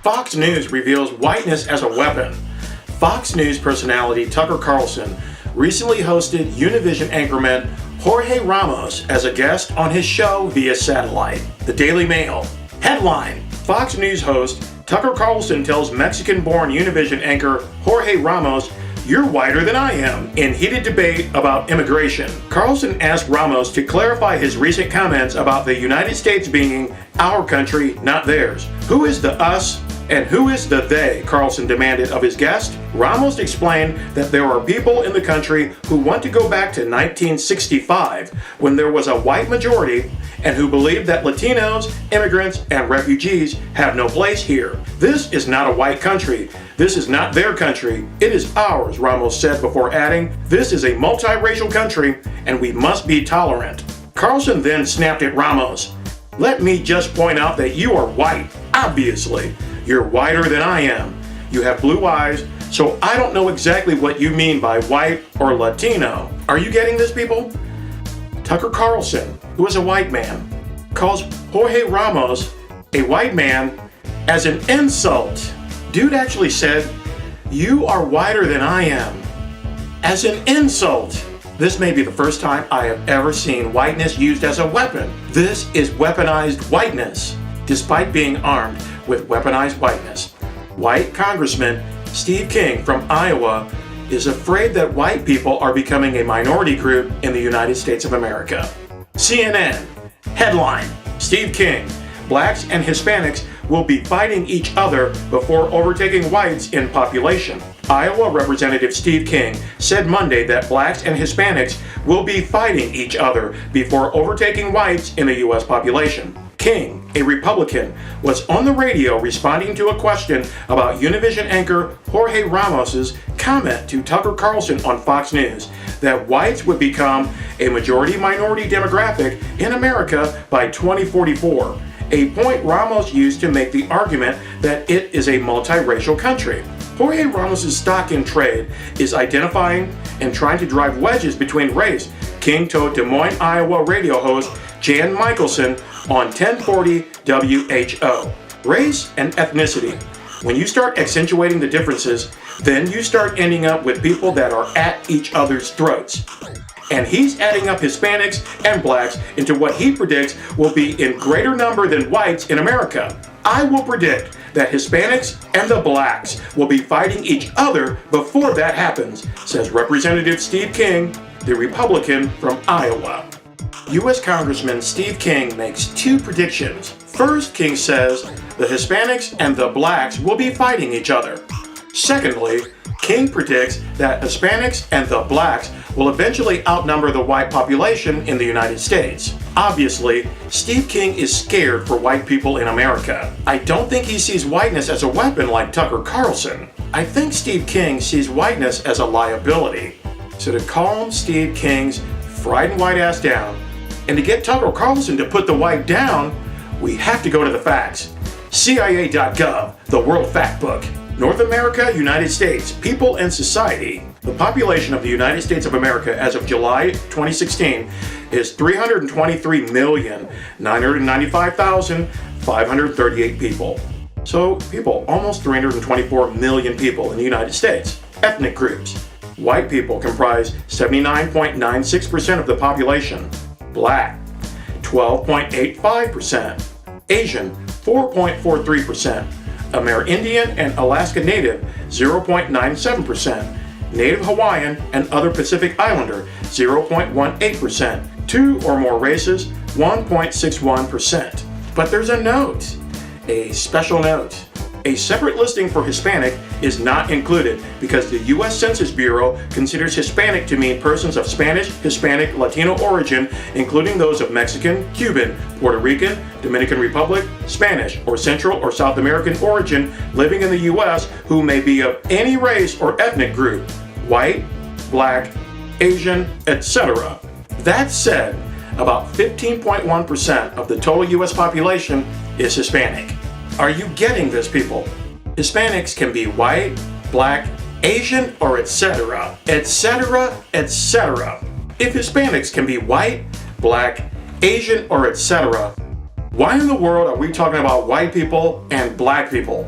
Fox News reveals whiteness as a weapon. Fox News personality Tucker Carlson recently hosted Univision anchorman Jorge Ramos as a guest on his show via satellite. The Daily Mail. Headline: Fox News host Tucker Carlson tells Mexican-born Univision anchor Jorge Ramos, "You're whiter than I am," in heated debate about immigration. Carlson asked Ramos to clarify his recent comments about the United States being our country, not theirs. Who is the us and who is the they? Carlson demanded of his guest. Ramos explained that there are people in the country who want to go back to 1965, when there was a white majority, and who believe that Latinos, immigrants, and refugees have no place here. This is not a white country. This is not their country. It is ours, Ramos said before adding, "This is a multiracial country, and we must be tolerant." Carlson then snapped at Ramos. "Let me just point out that you are white, obviously. You're whiter than I am. You have blue eyes, so I don't know exactly what you mean by white or Latino." Are you getting this, people? Tucker Carlson, who is a white man, calls Jorge Ramos a white man as an insult. Dude actually said, "You are whiter than I am," as an insult. This may be the first time I have ever seen whiteness used as a weapon. This is weaponized whiteness, despite being armed with weaponized whiteness. White Congressman Steve King from Iowa is afraid that white people are becoming a minority group in the United States of America. CNN. Headline: Steve King, "Blacks and Hispanics will be fighting each other before overtaking whites in population." Iowa Representative Steve King said Monday that blacks and Hispanics will be fighting each other before overtaking whites in the U.S. population. King, a Republican, was on the radio responding to a question about Univision anchor Jorge Ramos's comment to Tucker Carlson on Fox News that whites would become a majority-minority demographic in America by 2044, a point Ramos used to make the argument that it is a multiracial country. Jorge Ramos' stock in trade is identifying and trying to drive wedges between race, King told Des Moines, Iowa radio host Jan Michelson on 1040 WHO. Race and ethnicity. When you start accentuating the differences, then you start ending up with people that are at each other's throats. And he's adding up Hispanics and blacks into what he predicts will be in greater number than whites in America. I will predict that Hispanics and the blacks will be fighting each other before that happens, says Representative Steve King, the Republican from Iowa. U.S. Congressman Steve King makes two predictions. First, King says the Hispanics and the blacks will be fighting each other. Secondly, King predicts that Hispanics and the blacks will eventually outnumber the white population in the United States. Obviously, Steve King is scared for white people in America. I don't think he sees whiteness as a weapon like Tucker Carlson. I think Steve King sees whiteness as a liability. So to calm Steve King's frightened white ass down, and to get Tucker Carlson to put the white down, we have to go to the facts. CIA.gov, the World Fact Book. North America, United States, people and society. The population of the United States of America as of July 2016 is 323,995,538 people. So people, almost 324 million people in the United States. Ethnic groups. White people comprise 79.96% of the population. Black, 12.85%. Asian, 4.43%. Amerindian and Alaska Native, 0.97%. Native Hawaiian and other Pacific Islander, 0.18%. Two or more races, 1.61%. But there's a note, a special note. A separate listing for Hispanic is not included because the U.S. Census Bureau considers Hispanic to mean persons of Spanish, Hispanic, Latino origin, including those of Mexican, Cuban, Puerto Rican, Dominican Republic, Spanish, or Central or South American origin living in the U.S. who may be of any race or ethnic group, white, black, Asian, etc. That said, about 15.1% of the total U.S. population is Hispanic. Are you getting this, people? Hispanics can be white, black, Asian, or etc. etc. etc. If Hispanics can be white, black, Asian, or etc., why in the world are we talking about white people and black people?